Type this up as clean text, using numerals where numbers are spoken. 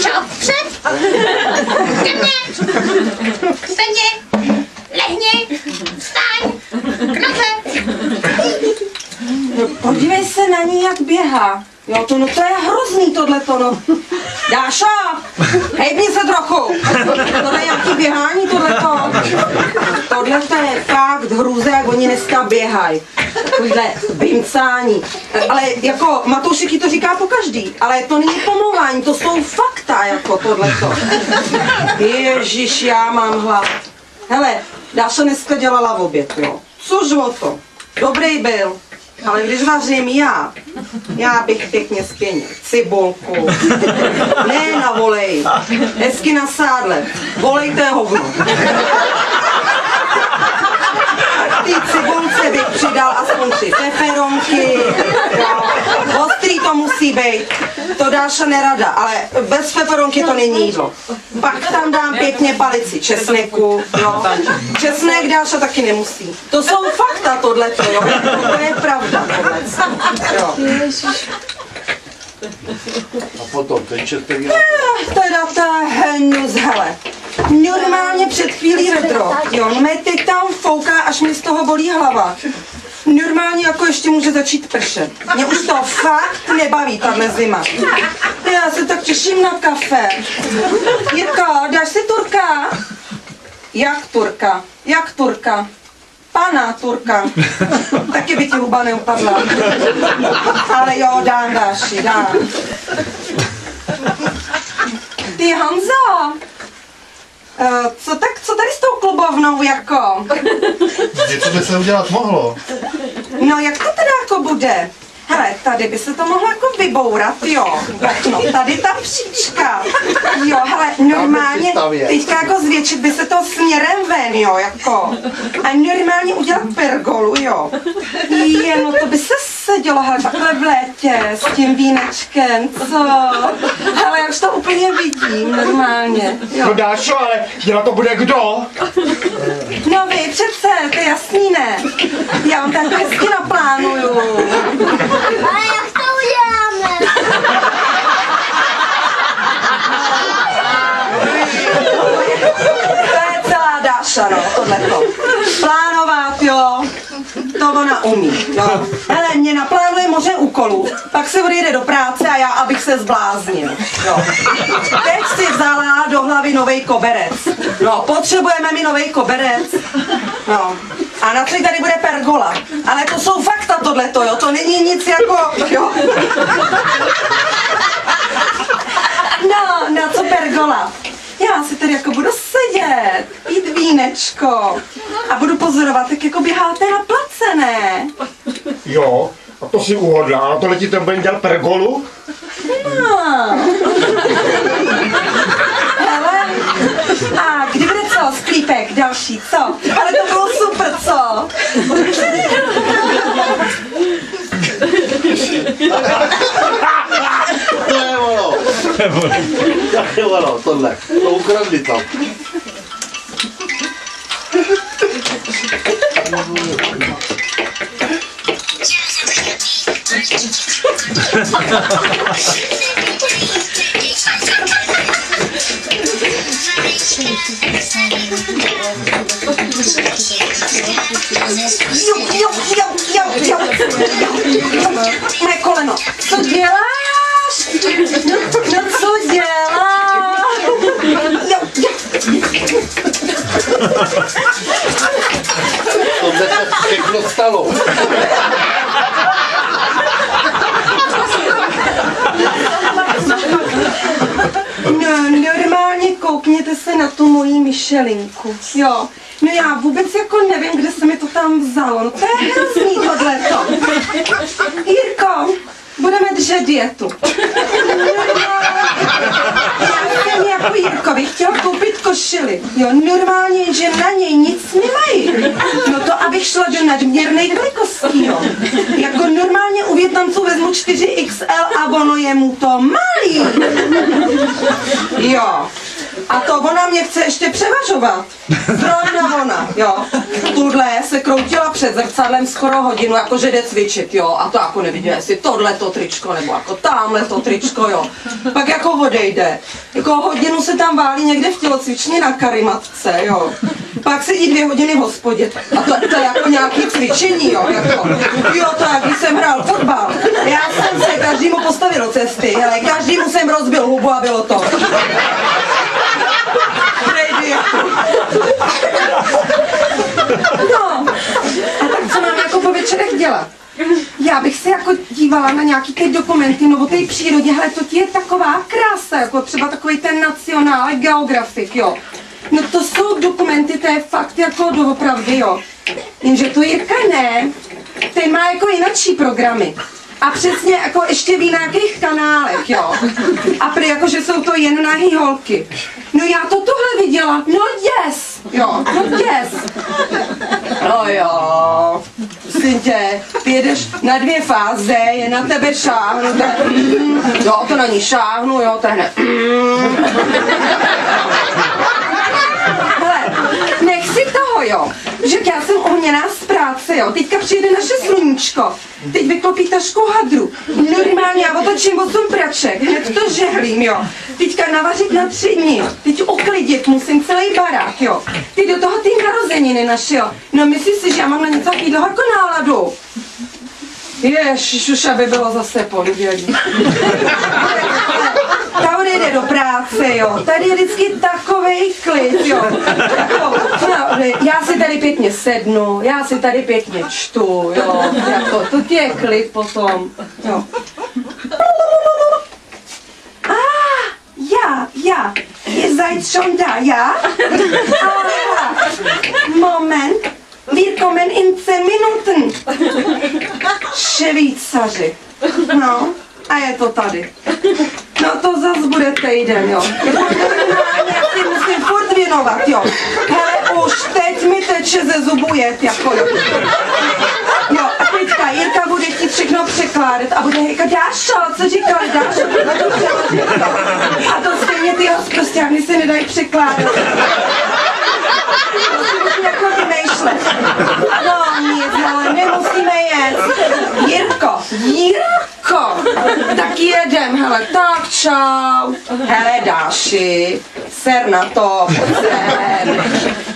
Šel vpřed. Ke mně. Sedni. Lehni. Vstaň. K noze. Podívej se na ní, jak běhá. Jo, to je hrozný tohleto, no. Dášo, hejbni se trochu. To je nějaký běhání tohleto. Tohleto je fakt hrůze, jak oni dneska běhají. Takovýhle bimcání. Ale jako Matoušek to říká po každý, ale to není pomlouvání, to jsou fakta, jako tohleto. Ježiš, já mám hlad. Hele, Dáša dneska dělala oběd, jo. Což o to? Dobrý byl. Ale když vařím já bych pěkně zpěnil cibulku, ne na volej, hezky na sádle, volej to je hovno. Ty cibulce bych přidal aspoň 3 peperonky, jo. Ostrý to musí být, to Dáša nerada, ale bez peperonky to není jídlo. Pak tam dám pěkně palici česneku, jo. Česnek Dáša taky nemusí. To jsou fakta tohleto, jo. To je pravda tohleto, jo. A potom ten česnek je... Teda to je hnus, hele. Normálně před chvílí vedro, jo, mě teď tam fouká, až mi z toho bolí hlava. Normálně jako ještě může začít pršet. Mě už to fakt nebaví, tahle zima. Já se tak těším na kafe. Jirko, dáš si Turka? Jak Turka? Jak Turka? Pana Turka. Taky by ti huba neupadla. Ale jo, dám, Dáši, dám. Ty Honzo, co tady s tou klubovnou jako? Něco by se udělat mohlo. No jak to teda jako bude? Hele, tady by se to mohlo jako vybourat, jo. No, tady ta příčka. Jo, hele, normálně teďka jako zvětšit by se to směrem ven, jo, jako. A normálně udělat pergolu, jo. No to by se sedělo, hele, takhle v létě s tím vínečkem, co? Hele, já už to úplně vidím, normálně, jo. No Dášo, ale dělat to bude kdo? No vy přece, to je jasný, ne? Já vám tak hezky naplánuju. Ale jak to uděláme? To je celá Dáša, no, tohleto. Plánovat, jo, to ona umí, jo. Hele, mě naplánuje moře úkolů, pak se odjede do práce a já, abych se zbláznil, jo. Teď si vzala do hlavy novej koberec. No, potřebujeme mi novej koberec. No. A na tři tady bude pergola. Ale to jsou fakta tohleto, jo, to není nic jako, jo. No, na co pergola? Já si tady jako budu sedět, pít vínečko a budu pozorovat, jak jako běháte na place, ne? Jo, a to si uhodla, a tohle ti tam budeme dělat pergolu? No. Hele, a kdy bude co, sklípek další, co? Ale to bylo super, co? To je ono. To je ono, tohle. To ukradli tam. Moje koleno, co děláš? No co děláš? Tohle se všechno stalo. No, normálně koukněte se na tu moji myšelinku, jo. No já vůbec jako nevím, kde se mi to tam vzalo, no to je hrozný tohleto. Jirko, budeme držet dietu. Já jsem jako Jirkovi chtěl koupit košili, jo, normálně, že na něj nic nemají. No to, abych šla do nadměrnej velikostí, jo. Jako normálně u Vietnamců vezmu 4XL a ono je mu to malý. Jo. A to ona mě chce ještě převažovat. Zrovna ona, jo. Tuhle se kroutila před zrcadlem skoro hodinu, jakože jde cvičit, jo. A to jako neviděla, jestli tohleto tričko, nebo jako tamhleto tričko, jo. Pak jako odejde. Jako hodinu se tam válí někde v tělocvičně na karimatce, jo. Pak se jí 2 hodiny v hospodě. A to je jako nějaký cvičení, jo. Jako. Jo, to jak když jsem hrál fotbal. Já jsem se každému postavil do cesty, ale každému jsem rozbil hubu a bylo to. No, a tak co mám jako po večerech dělat? Já bych se jako dívala na nějaký ty dokumenty, no o té přírodě, hele, to je taková krása, jako třeba takový ten National Geographic, jo. No to jsou dokumenty, to je fakt jako doopravdy, jo. Jenže to Jirka ne, ten má jako jinačí programy. A přesně jako ještě v nějakých kanálech, jo. A prý jako, že jsou to jen nahý holky. No já to tohle viděla, no yes, jo, no yes. No jo, prosím tě, ty jedeš na 2 fáze, je na tebe šáhnu, jo, to na ní šáhnu, jo, to je hned, hele, nech si toho, jo, že já jsem ohněná z práce, jo, teďka přijde naše sluníčko, teď vyklopí tašku hadru, normálně já otočím 8 praček, hned to žehlím, jo, teďka navařit na 3 dny, teď uklidit musím celý barák, jo, teď do toho ty narozeniny naše, jo, no myslíš si, že já mám na něco takového jako náladu? Ježiš, už aby bylo zase pondělí. Ta odejde do práce, jo. Tady je vždycky takovej klid, jo. Jako, no, já si tady pěkně sednu, já si tady pěkně čtu, jo. Jako, to je klid potom, jo. Ja. Ihr seid schon da, ja? Aha. Moment. Wir kommen in 10 Minuten. Švýcaři. No, a je to tady. No to zas bude týden, jo. Já si musím furt věnovat, jo. Hele, už teď mi teče ze zubu jet, jako jo. Jo, a teďka Jirka bude chtít všechno překládat a bude říkat, Dášo, co říkali, Dášo, no to přeložit. A to stejně ty rozprostěrny se nedají překládat. To si musím jako vymýšlet. No nic, ale nemusíme jet. Jirko, tak jedem, hele, tak čau. Hele, Dáši, ser na to, pojď sem.